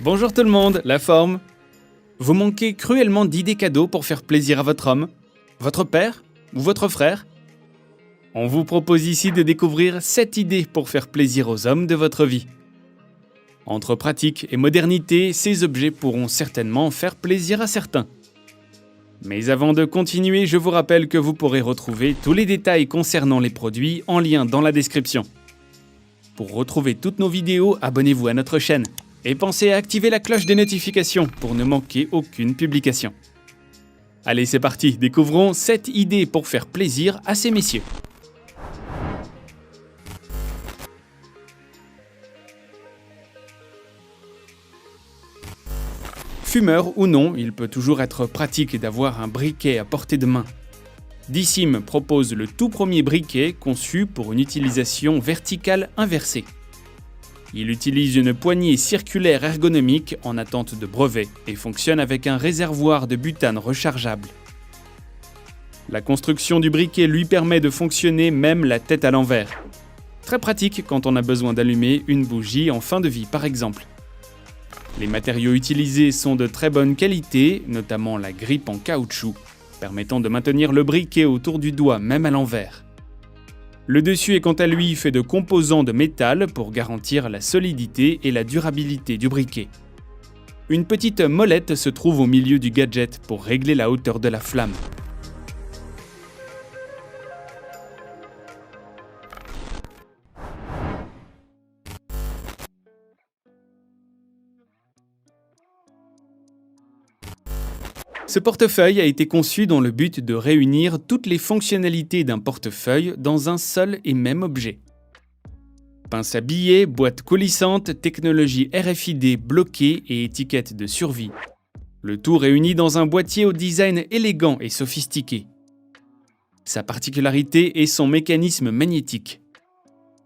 Bonjour tout le monde, la forme. Vous manquez cruellement d'idées cadeaux pour faire plaisir à votre homme, votre père ou votre frère? On vous propose ici de découvrir 7 idées pour faire plaisir aux hommes de votre vie. Entre pratique et modernité, ces objets pourront certainement faire plaisir à certains. Mais avant de continuer, je vous rappelle que vous pourrez retrouver tous les détails concernant les produits en lien dans la description. Pour retrouver toutes nos vidéos, abonnez-vous à notre chaîne. Et pensez à activer la cloche des notifications pour ne manquer aucune publication. Allez, c'est parti, découvrons 7 idées pour faire plaisir à ces messieurs. Fumeur ou non, il peut toujours être pratique d'avoir un briquet à portée de main. Dissim propose le tout premier briquet conçu pour une utilisation verticale inversée. Il utilise une poignée circulaire ergonomique en attente de brevet et fonctionne avec un réservoir de butane rechargeable. La construction du briquet lui permet de fonctionner même la tête à l'envers. Très pratique quand on a besoin d'allumer une bougie en fin de vie par exemple. Les matériaux utilisés sont de très bonne qualité, notamment la grippe en caoutchouc, permettant de maintenir le briquet autour du doigt même à l'envers. Le dessus est quant à lui fait de composants de métal pour garantir la solidité et la durabilité du briquet. Une petite molette se trouve au milieu du gadget pour régler la hauteur de la flamme. Ce portefeuille a été conçu dans le but de réunir toutes les fonctionnalités d'un portefeuille dans un seul et même objet. Pince à billets, boîte coulissante, technologie RFID bloquée et étiquette de survie. Le tout réuni dans un boîtier au design élégant et sophistiqué. Sa particularité est son mécanisme magnétique.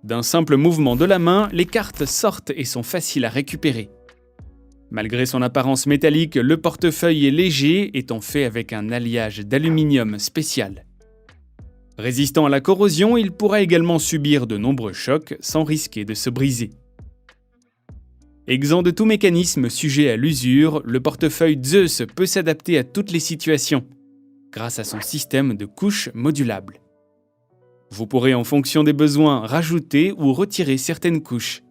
D'un simple mouvement de la main, les cartes sortent et sont faciles à récupérer. Malgré son apparence métallique, le portefeuille est léger, étant fait avec un alliage d'aluminium spécial. Résistant à la corrosion, il pourra également subir de nombreux chocs sans risquer de se briser. Exempt de tout mécanisme sujet à l'usure, le portefeuille Zeus peut s'adapter à toutes les situations, grâce à son système de couches modulables. Vous pourrez en fonction des besoins rajouter ou retirer certaines couches.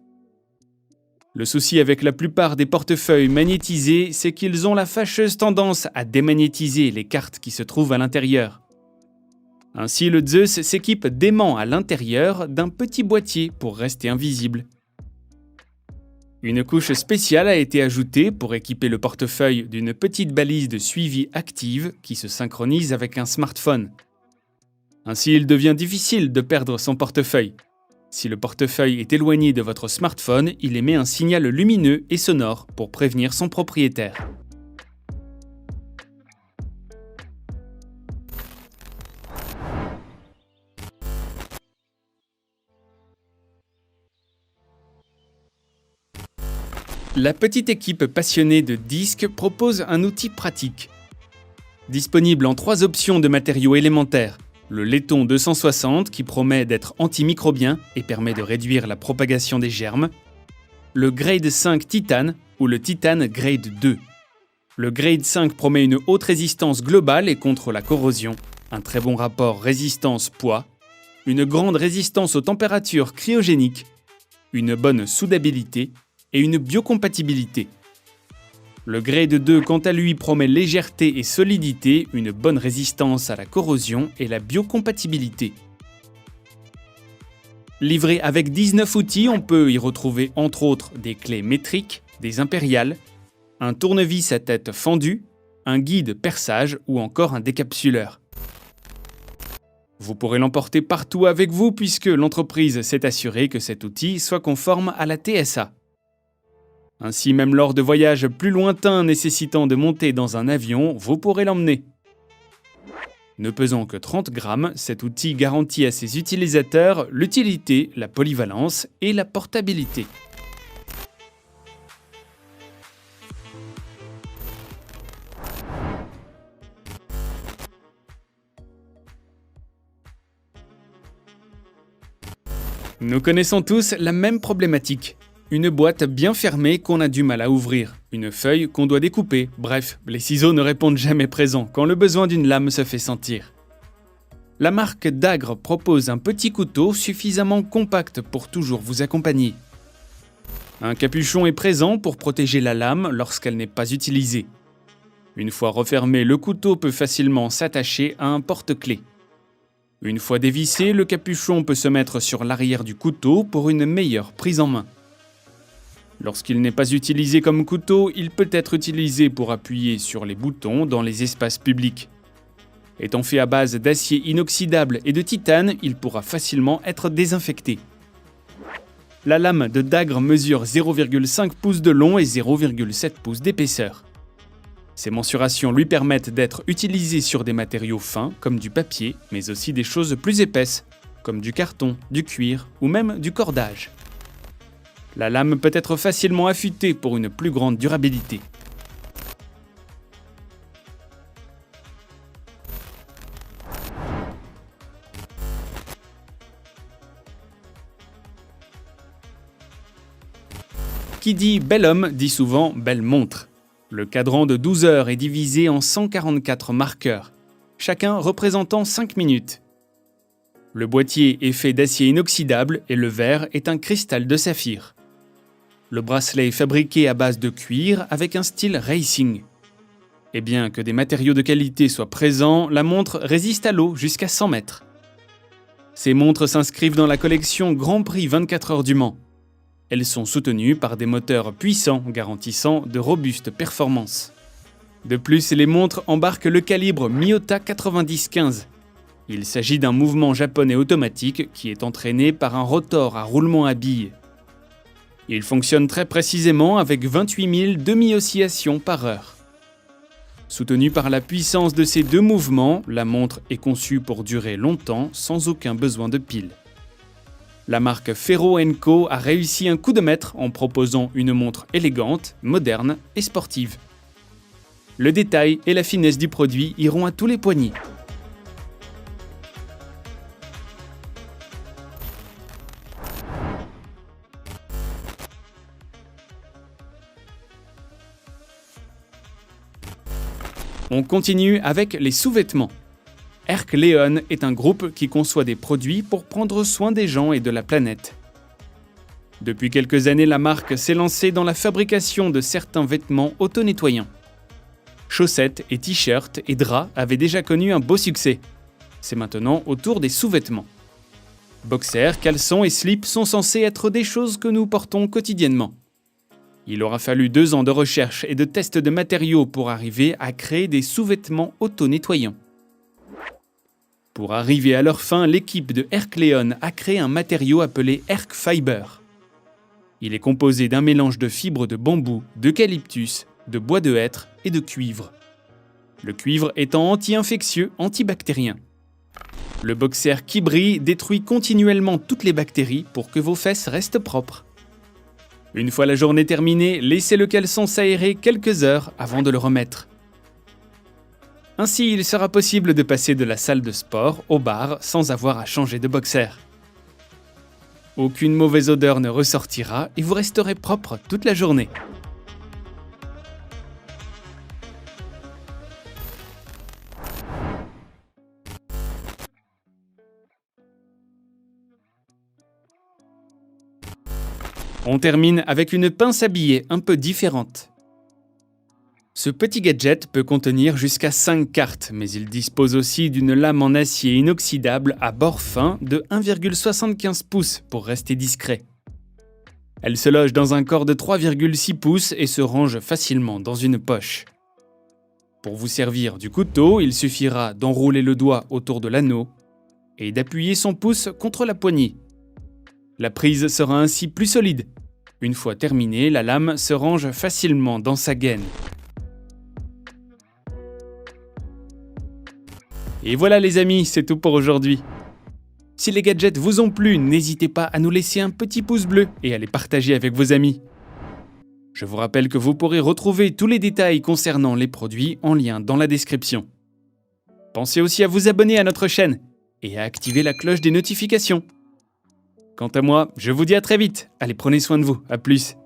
Le souci avec la plupart des portefeuilles magnétisés, c'est qu'ils ont la fâcheuse tendance à démagnétiser les cartes qui se trouvent à l'intérieur. Ainsi, le Zeus s'équipe d'aimants à l'intérieur d'un petit boîtier pour rester invisible. Une couche spéciale a été ajoutée pour équiper le portefeuille d'une petite balise de suivi active qui se synchronise avec un smartphone. Ainsi, il devient difficile de perdre son portefeuille. Si le portefeuille est éloigné de votre smartphone, il émet un signal lumineux et sonore pour prévenir son propriétaire. La petite équipe passionnée de disques propose un outil pratique. Disponible en 3 options de matériaux élémentaires. Le laiton 260 qui promet d'être antimicrobien et permet de réduire la propagation des germes. Le grade 5 titane ou le titane grade 2. Le grade 5 promet une haute résistance globale et contre la corrosion, un très bon rapport résistance-poids, une grande résistance aux températures cryogéniques, une bonne soudabilité et une biocompatibilité. Le grade 2, quant à lui, promet légèreté et solidité, une bonne résistance à la corrosion et la biocompatibilité. Livré avec 19 outils, on peut y retrouver entre autres des clés métriques, des impériales, un tournevis à tête fendue, un guide perçage ou encore un décapsuleur. Vous pourrez l'emporter partout avec vous puisque l'entreprise s'est assurée que cet outil soit conforme à la TSA. Ainsi, même lors de voyages plus lointains nécessitant de monter dans un avion, vous pourrez l'emmener. Ne pesant que 30 grammes, cet outil garantit à ses utilisateurs l'utilité, la polyvalence et la portabilité. Nous connaissons tous la même problématique. Une boîte bien fermée qu'on a du mal à ouvrir, une feuille qu'on doit découper, bref, les ciseaux ne répondent jamais présents quand le besoin d'une lame se fait sentir. La marque Dagre propose un petit couteau suffisamment compact pour toujours vous accompagner. Un capuchon est présent pour protéger la lame lorsqu'elle n'est pas utilisée. Une fois refermé, le couteau peut facilement s'attacher à un porte-clés. Une fois dévissé, le capuchon peut se mettre sur l'arrière du couteau pour une meilleure prise en main. Lorsqu'il n'est pas utilisé comme couteau, il peut être utilisé pour appuyer sur les boutons dans les espaces publics. Étant fait à base d'acier inoxydable et de titane, il pourra facilement être désinfecté. La lame de Dagre mesure 0,5 pouces de long et 0,7 pouces d'épaisseur. Ces mensurations lui permettent d'être utilisées sur des matériaux fins comme du papier, mais aussi des choses plus épaisses, comme du carton, du cuir ou même du cordage. La lame peut être facilement affûtée pour une plus grande durabilité. Qui dit bel homme dit souvent belle montre. Le cadran de 12 heures est divisé en 144 marqueurs, chacun représentant 5 minutes. Le boîtier est fait d'acier inoxydable et le verre est un cristal de saphir. Le bracelet est fabriqué à base de cuir avec un style racing. Et bien que des matériaux de qualité soient présents, la montre résiste à l'eau jusqu'à 100 mètres. Ces montres s'inscrivent dans la collection Grand Prix 24 heures du Mans. Elles sont soutenues par des moteurs puissants garantissant de robustes performances. De plus, les montres embarquent le calibre Miyota 90-15. Il s'agit d'un mouvement japonais automatique qui est entraîné par un rotor à roulement à billes. Il fonctionne très précisément avec 28 000 demi-oscillations par heure. Soutenue par la puissance de ces deux mouvements, la montre est conçue pour durer longtemps sans aucun besoin de pile. La marque Ferro & Co a réussi un coup de maître en proposant une montre élégante, moderne et sportive. Le détail et la finesse du produit iront à tous les poignets. On continue avec les sous-vêtements. Hercléon est un groupe qui conçoit des produits pour prendre soin des gens et de la planète. Depuis quelques années, la marque s'est lancée dans la fabrication de certains vêtements auto-nettoyants. Chaussettes et t-shirts et draps avaient déjà connu un beau succès. C'est maintenant au tour des sous-vêtements. Boxers, caleçons et slips sont censés être des choses que nous portons quotidiennement. Il aura fallu 2 ans de recherche et de tests de matériaux pour arriver à créer des sous-vêtements auto-nettoyants. Pour arriver à leur fin, l'équipe de Hercléon a créé un matériau appelé Hercfiber. Il est composé d'un mélange de fibres de bambou, d'eucalyptus, de bois de hêtre et de cuivre. Le cuivre étant anti-infectieux, antibactérien. Le boxer qui brille détruit continuellement toutes les bactéries pour que vos fesses restent propres. Une fois la journée terminée, laissez le caleçon s'aérer quelques heures avant de le remettre. Ainsi, il sera possible de passer de la salle de sport au bar sans avoir à changer de boxer. Aucune mauvaise odeur ne ressortira et vous resterez propre toute la journée. On termine avec une pince à billets un peu différente. Ce petit gadget peut contenir jusqu'à 5 cartes, mais il dispose aussi d'une lame en acier inoxydable à bord fin de 1,75 pouces pour rester discret. Elle se loge dans un corps de 3,6 pouces et se range facilement dans une poche. Pour vous servir du couteau, il suffira d'enrouler le doigt autour de l'anneau et d'appuyer son pouce contre la poignée. La prise sera ainsi plus solide. Une fois terminée, la lame se range facilement dans sa gaine. Et voilà les amis, c'est tout pour aujourd'hui. Si les gadgets vous ont plu, n'hésitez pas à nous laisser un petit pouce bleu et à les partager avec vos amis. Je vous rappelle que vous pourrez retrouver tous les détails concernant les produits en lien dans la description. Pensez aussi à vous abonner à notre chaîne et à activer la cloche des notifications. Quant à moi, je vous dis à très vite. Allez, prenez soin de vous. À plus.